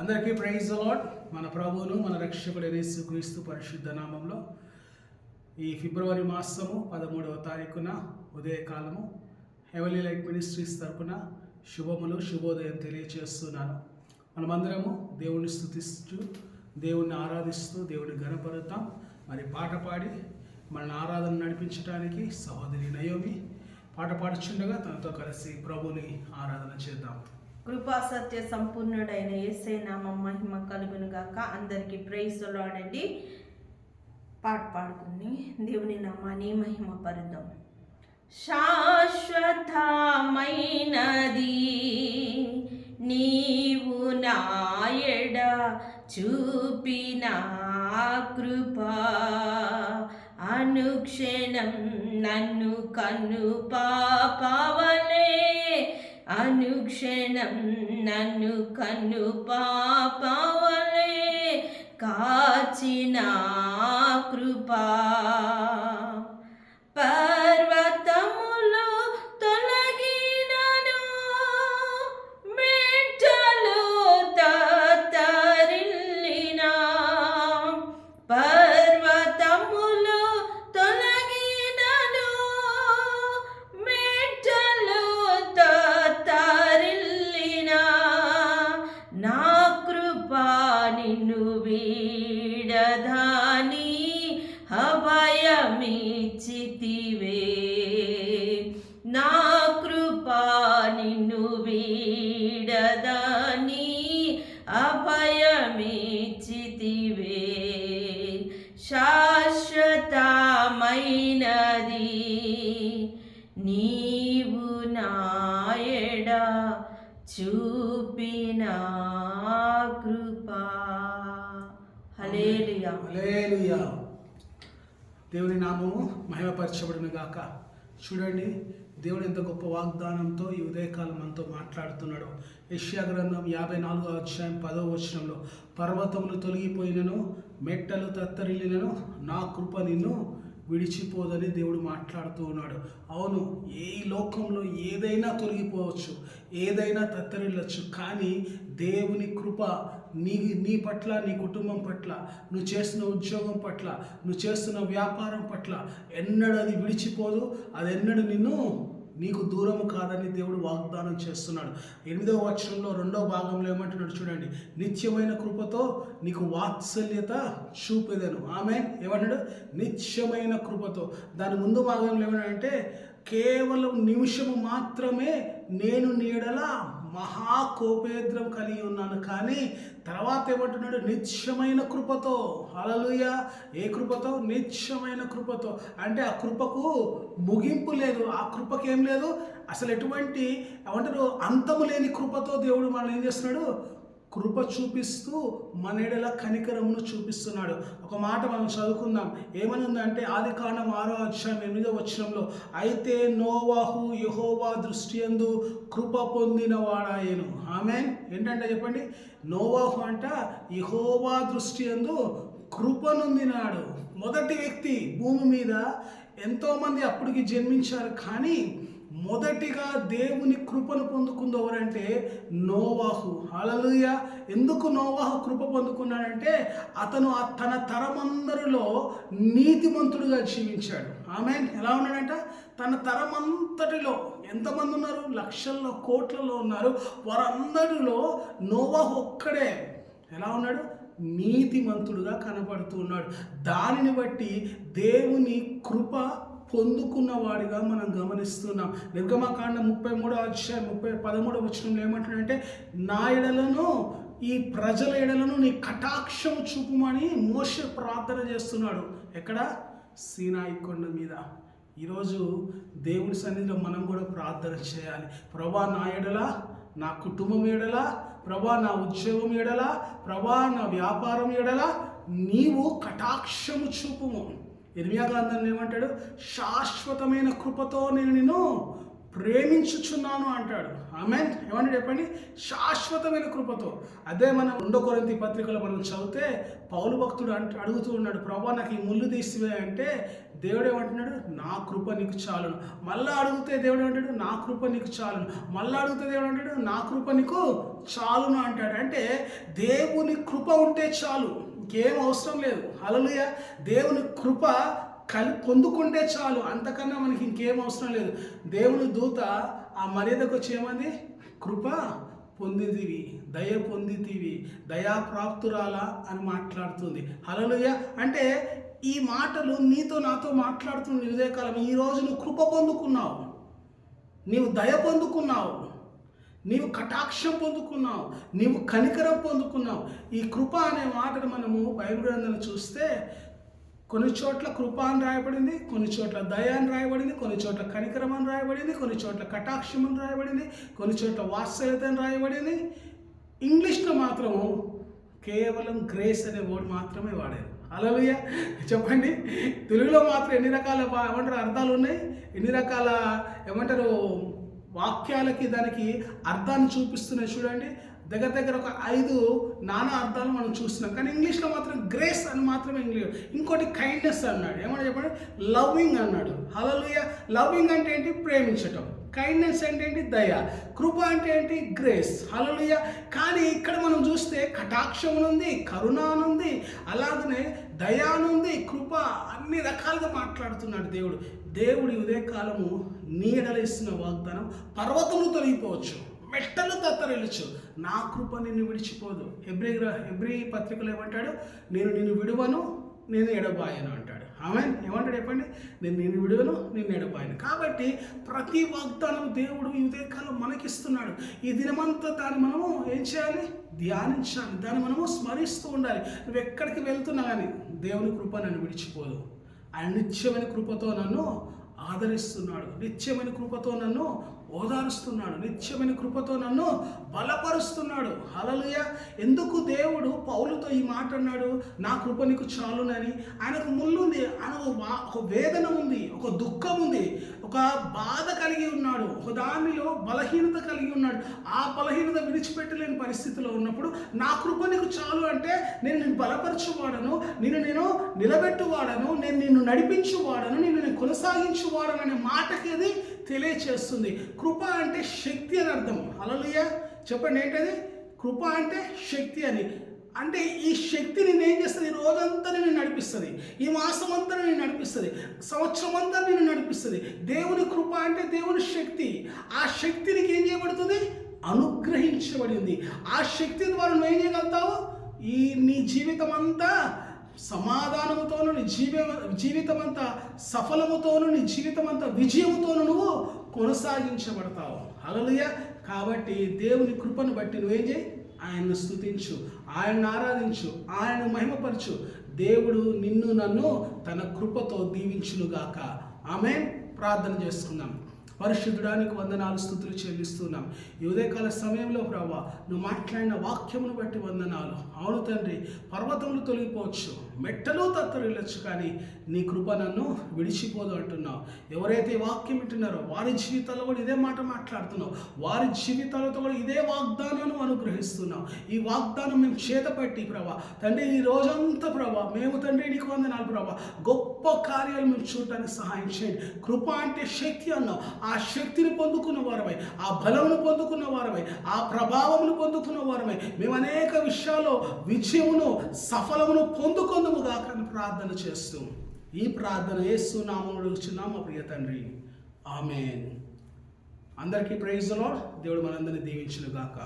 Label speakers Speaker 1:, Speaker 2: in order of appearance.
Speaker 1: అందరికీ praise the lord. మన ప్రభువును మన రక్షకుడు యేసుక్రీస్తు పరిశుద్ధ నామంలో ఈ ఫిబ్రవరి మాసము 13వ తారీఖున ఉదయకాలము హెవెన్లీ లైట్ మినిస్ట్రీస్ తరపున శుభములు శుభోదయం తెలియచేస్తున్నాను. మనమందరము దేవుని స్తుతిస్తూ దేవుణ్ణి ఆరాధిస్తూ దేవుని ఘనపరుద్దాం. మరి పాట పాడి మన ఆరాధన నడిపించడానికి సహోదరి నయోమి పాట పాడుచుండగా తనతో కలిసి ప్రభుని ఆరాధన చేద్దాం.
Speaker 2: కృపా సత్య సంపూర్ణుడైన యేసయ్య నామం మహిమ కలుగును గాక. అందరికీ ప్రైజ్ ది లార్డ్ అండి. పాట పాడుకుని దేవుని నామాన్ని మహిమ పరుద్దాం. శాశ్వతమైనది నీవు నాయడ చూపిన కృపా, అనుక్షణం నన్ను కన్ను పాపవలే, అనుక్షణం నన్ను కన్ను పాపవలే కాచిన కృపా, పర్వతములు తొలగినను మెట్టలు తత్తరిల్లిన, పర్వతములు తొలగినను మెట్టలు తత్తరిల్లిన, నా కృపా నిన్ను వీడదాని అభయమిచ్చితివే, నా కృపా నిన్ను వీడదాని అభయమిచ్చితివే, శాశ్వతమైనది నీవు నాయడ చూపిన కృపా. హల్లెలూయా.
Speaker 1: హల్లెలూయా. దేవుని నామము మహిమపరచబడును గాక. చూడండి, దేవుడు ఎంత గొప్ప వాగ్దానంతో ఈ ఉదయకాలం మనతో మాట్లాడుతున్నాడు. యెషయా గ్రంథం 54వ అధ్యాయం 10వ వచనంలో, పర్వతములు తొలగిపోయినను మెట్టలు తత్తరిల్లినను నా కృప నిన్ను విడిచిపోదని దేవుడు మాట్లాడుతూ ఉన్నాడు. అవును, ఈ లోకంలో ఏదైనా తొలగిపోవచ్చు, ఏదైనా తత్తరిల్లొచ్చు, కానీ దేవుని కృప నీ పట్ల, నీ కుటుంబం పట్ల, నువ్వు చేస్తున్న ఉద్యోగం పట్ల, నువ్వు చేస్తున్న వ్యాపారం పట్ల ఎన్నడూ అది విడిచిపోదు. అది ఎన్నడూ నీకు దూరము కాదని దేవుడు వాగ్దానం చేస్తున్నాడు. 8వ వచనంలో 2వ భాగంలో ఏమంటున్నాడు చూడండి, నిత్యమైన కృపతో నీకు వాత్సల్యత చూపెదను. ఆమేన్. ఏమంటాడు? నిత్యమైన కృపతో. దాని ముందు భాగంలో ఏమన్నాడంటే, కేవలం నిమిషము మాత్రమే నేను నీడల మహాకోపేద్రం కలిగి ఉన్నాను, కానీ తర్వాత ఏమంటున్నాడు? నిత్యమైన కృపతో. హల్లెలూయా. ఏ కృపతో? నిత్యమైన కృపతో. అంటే ఆ కృపకు ముగింపు లేదు, ఆ కృపకి ఏం లేదు, అసలు ఎటువంటి ఏమంటారు అంతము లేని కృపతో దేవుడు మనం ఏం చేస్తున్నాడు? కృప చూపిస్తూ మన ఎడల కనికరమును చూపిస్తున్నాడు. ఒక మాట మనం చదువుకుందాం. ఏమని ఉందంటే, ఆదికాండం 6వ అధ్యాయం 8వ వచనంలో, అయితే నోవాహు యెహోవా దృష్టి యందు కృప పొందిన వాడాయెను. ఆమేన్. ఏంటంటే చెప్పండి, నోవాహు అంట యెహోవా దృష్టి యందు కృపనొందినాడు. మొదటి వ్యక్తి భూమి మీద. ఎంతోమంది అప్పటికి జన్మించారు, కానీ మొదటిగా దేవుని కృపను పొందుకుంది ఎవరంటే నోవాహు. హల్లెలూయా. ఎందుకు నోవాహు కృప పొందుకున్నాడంటే, అతను తన తరమందరిలో నీతిమంతుడుగా జీవించాడు. ఆమేన్. ఎలా ఉన్నాడంట? తన తరమంతటిలో ఎంతమంది ఉన్నారు? లక్షల్లో కోట్లలో ఉన్నారు. వారందరిలో నోవాహు ఒక్కడే ఎలా ఉన్నాడు? నీతిమంతుడుగా కనబడుతూ ఉన్నాడు. దానిని బట్టి దేవుని కృప పొందుకున్నవాడిగా మనం గమనిస్తున్నాం. నిర్గమకాండం 33వ అధ్యాయం 13వ వచనంలో ఏమంటాడంటే, నా ఎడలను, ఈ ప్రజల ఎడలను నీ కటాక్షం చూపుమని మోషే ప్రార్థన చేస్తున్నాడు. ఎక్కడ? సీనాయి కొండ మీద. ఈరోజు దేవుని సన్నిధిలో మనం కూడా ప్రార్థన చేయాలి. ప్రభా, నా ఎడల, నా కుటుంబం ఎడల, ప్రభా నా ఉద్యోగం ఎడల, ప్రభా నా వ్యాపారం ఎడల నీవు కటాక్షము చూపుము. ఇర్మియా గ్రంథంలో ఏమంటాడు? శాశ్వతమైన కృపతో నేను నిన్ను ప్రేమించుచున్నాను అంటాడు. ఆమేన్. ఏమన్నా చెప్పండి, శాశ్వతమైన కృపతో. అదే మనం 2 కొరింథీ పత్రికలో మనం చదివితే పౌలు భక్తుడు అడుగుతూ ఉన్నాడు, ప్రభా నాకు ఈ ముళ్ళు తీసివే అంటే దేవుడు ఏమంటున్నాడు, నా కృప నీకు చాలును. మళ్ళా అడిగితే దేవుడు ఏమంటాడు, నా కృప నీకు చాలును. మళ్ళా అడిగితే దేవుడు అంటాడు, నా కృప నీకు చాలును అంటాడు. అంటే దేవుని కృప ఉంటే చాలు, ఇంకేం అవసరం లేదు. హల్లెలూయా. దేవుని కృప పొందుకుంటే చాలు, అంతకన్నా మనకి ఇంకేం అవసరం లేదు. దేవుని దూత ఆ మర్యాదకు వచ్చి ఏమంది, కృప పొందితివి, దయ పొందితివి, దయాప్రాప్తురాలా అని మాట్లాడుతుంది. హల్లెలూయా. అంటే ఈ మాటలు నీతో నాతో మాట్లాడుతున్న ఉదయకాలం. ఈరోజు నువ్వు కృప పొందుకున్నావు, నీవు దయ పొందుకున్నావు, నీవు కటాక్షం పొందుకున్నావు, నీవు కనికరం పొందుకున్నావు. ఈ కృప అనే మాటను మనము బైబిల్ గ్రంథంలో చూస్తే కొన్ని చోట్ల కృప అని రాయబడింది, కొన్ని చోట్ల దయ అని రాయబడింది, కొన్ని చోట్ల కనికరం అని రాయబడింది, కొన్ని చోట్ల కటాక్షం అని రాయబడింది, కొన్ని చోట్ల వాత్సల్యత అని రాయబడింది. ఇంగ్లీష్లో మాత్రము కేవలం గ్రేస్ అనే వర్డ్ మాత్రమే వాడారు. హల్లెలూయా. చెప్పండి, తెలుగులో మాత్రం ఎన్ని రకాల ఏమంటారు అర్థాలు ఉన్నాయి, ఎన్ని రకాల ఏమంటారు వాక్యాలకి దానికి అర్థాన్ని చూపిస్తున్నాయి. చూడండి, దగ్గర ఒక 5 నానా అర్థాలు మనం చూస్తున్నాం. కానీ ఇంగ్లీష్లో మాత్రం గ్రేస్ అని మాత్రమే ఇంగ్లీష్. ఇంకోటి కైండ్నెస్ అన్నాడు. ఏమన్నా చెప్పండి, లవ్వింగ్ అన్నాడు. హల్లెలూయా. లవ్వింగ్ అంటే ఏంటి, ప్రేమించటం. కైండ్నెస్ అంటే ఏంటి, దయ. కృప అంటే ఏంటి, గ్రేస్. హల్లెలూయా. కానీ ఇక్కడ మనం చూస్తే కటాక్షం ఉంది, కరుణ ఉంది, అలాగనే దయానుంది, కృప, అన్ని రకాలుగా మాట్లాడుతున్నాడు దేవుడు. దేవుడు ఉదయకాలము నీ ఎడల ఇస్తున్న వాగ్దానం, పర్వతములు తొలగిపోవచ్చు, మెట్టలు తత్తరిల్లుచు, నా కృప నిన్ను విడిచిపోదు. హెబ్రీ పత్రికలో ఏమంటాడు, నేను నిన్ను విడువను, నేను ఎడబాయను అంటాడు. ఆమేన్. ఏమంటాడు చెప్పండి, నేను నిన్ను విడువను, నిన్ను ఎడబాయను. కాబట్టి ప్రతి వాగ్దానం దేవుడు ఈ ఉదయకాలం మనకిస్తున్నాడు. ఈ దినమంతా దాన్ని మనము ఏం చేయాలి, ధ్యానించాలి, దాన్ని మనము స్మరిస్తూ ఉండాలి. నువ్వు ఎక్కడికి వెళ్తున్నా కానీ దేవుని కృప నన్ను విడిచిపోదు. ఆయన నిత్యమైన కృపతో నన్ను ఆదరిస్తున్నాడు, నిత్యమైన కృపతో నన్ను ఓదారుస్తున్నాడు, నిత్యమైన కృపతో నన్ను బలపరుస్తున్నాడు. హల్లెలూయా. ఎందుకు దేవుడు పౌలుతో ఈ మాట అన్నాడు, నా కృప నీకు చాలునని? ఆయనకు ముళ్ళుంది, ఆయనకు ఒక వేదన ఉంది, ఒక దుఃఖం ఉంది, ఒక బాధ కలిగి ఉన్నాడు, ఒక దానిలో బలహీనత కలిగి ఉన్నాడు. ఆ బలహీనత విడిచిపెట్టలేని పరిస్థితిలో ఉన్నప్పుడు నా కృప నీకు చాలు అంటే, నేను నిన్ను బలపరచువాడను, నేను నిలబెట్టువాడను, నేను నిన్ను నడిపించువాడను, నేను కొనసాగించువాడను అనే మాటకి అది తెలియచేస్తుంది. కృప అంటే శక్తి అని అర్థం. హల్లెలూయా. చెప్పండి, ఏంటది? కృప అంటే శక్తి అని. అంటే ఈ శక్తి నేను ఏం చేస్తుంది, ఈ రోజంతా నేను నడిపిస్తుంది, ఈ మాసం అంతా నేను నడిపిస్తుంది, సంవత్సరం అంతా నేను నడిపిస్తుంది. దేవుని కృప అంటే దేవుని శక్తి. ఆ శక్తి నీకు ఏం చేయబడుతుంది, అనుగ్రహించబడింది. ఆ శక్తి ద్వారా నువ్వు ఏం చేయగలుగుతావు, నీ జీవితం అంతా సమాధానముతోను, నీ జీవితం అంతా సఫలముతోను, నీ జీవితం అంతా విజయముతోను నువ్వు కొనసాగించబడతావు. హల్లెలూయా. కాబట్టి దేవుని కృపను బట్టి నువ్వేం చేయి, ఆయన్ను స్తుతించు, ఆయన్ని ఆరాధించు, ఆయన్ను మహిమపరచు. దేవుడు నిన్ను నన్ను తన కృపతో దీవించునుగాక. ఆమేన్. ప్రార్థన చేసుకుందాం. పరిశుద్ధుడానికి వందనాలు, స్తుతులు చెల్లిస్తున్నాం. ఈ ఉదయకాల సమయంలో ప్రభువా, నువ్వు మాట్లాడిన వాక్యమును బట్టి వందనాలు. అవును తండ్రి, పర్వతములు తొలగిపోవచ్చు, మెట్టలు తత్తరిల్లొచ్చు, కానీ నీ కృప నన్ను విడిచిపోదు అంటున్నావు. ఎవరైతే ఈ వాక్యం వింటున్నారో వారి జీవితాల్లో కూడా ఇదే మాట మాట్లాడుతున్నావు, వారి జీవితాలతో కూడా ఇదే వాగ్దానాన్ని అనుగ్రహిస్తున్నావు. ఈ వాగ్దానం మేము చేతపట్టి ప్రభా తండ్రి, ఈ రోజంతా ప్రభా మేము తండ్రి నీకు వందనాలు ప్రభా, గొప్ప కార్యాలు మేము చూడటానికి సహాయం చేయండి. కృప అంటే శక్తి అన్నావు. ఆ శక్తిని పొందుకున్న వారమై, ఆ బలమును పొందుకున్న వారమై, ఆ ప్రభావమును పొందుకున్న వారమై మేము అనేక విషయాల్లో విజయమును సఫలమును పొందుకొందుముగాక అని ప్రార్థన చేస్తూ ఈ ప్రార్థన యేసు నామములో అడుగుచున్నాము మా ప్రియ తండ్రి. ఆమేన్. అందరికీ ప్రైజ్ ది లార్డ్. దేవుడు మనందరినీ దీవించునుగాక.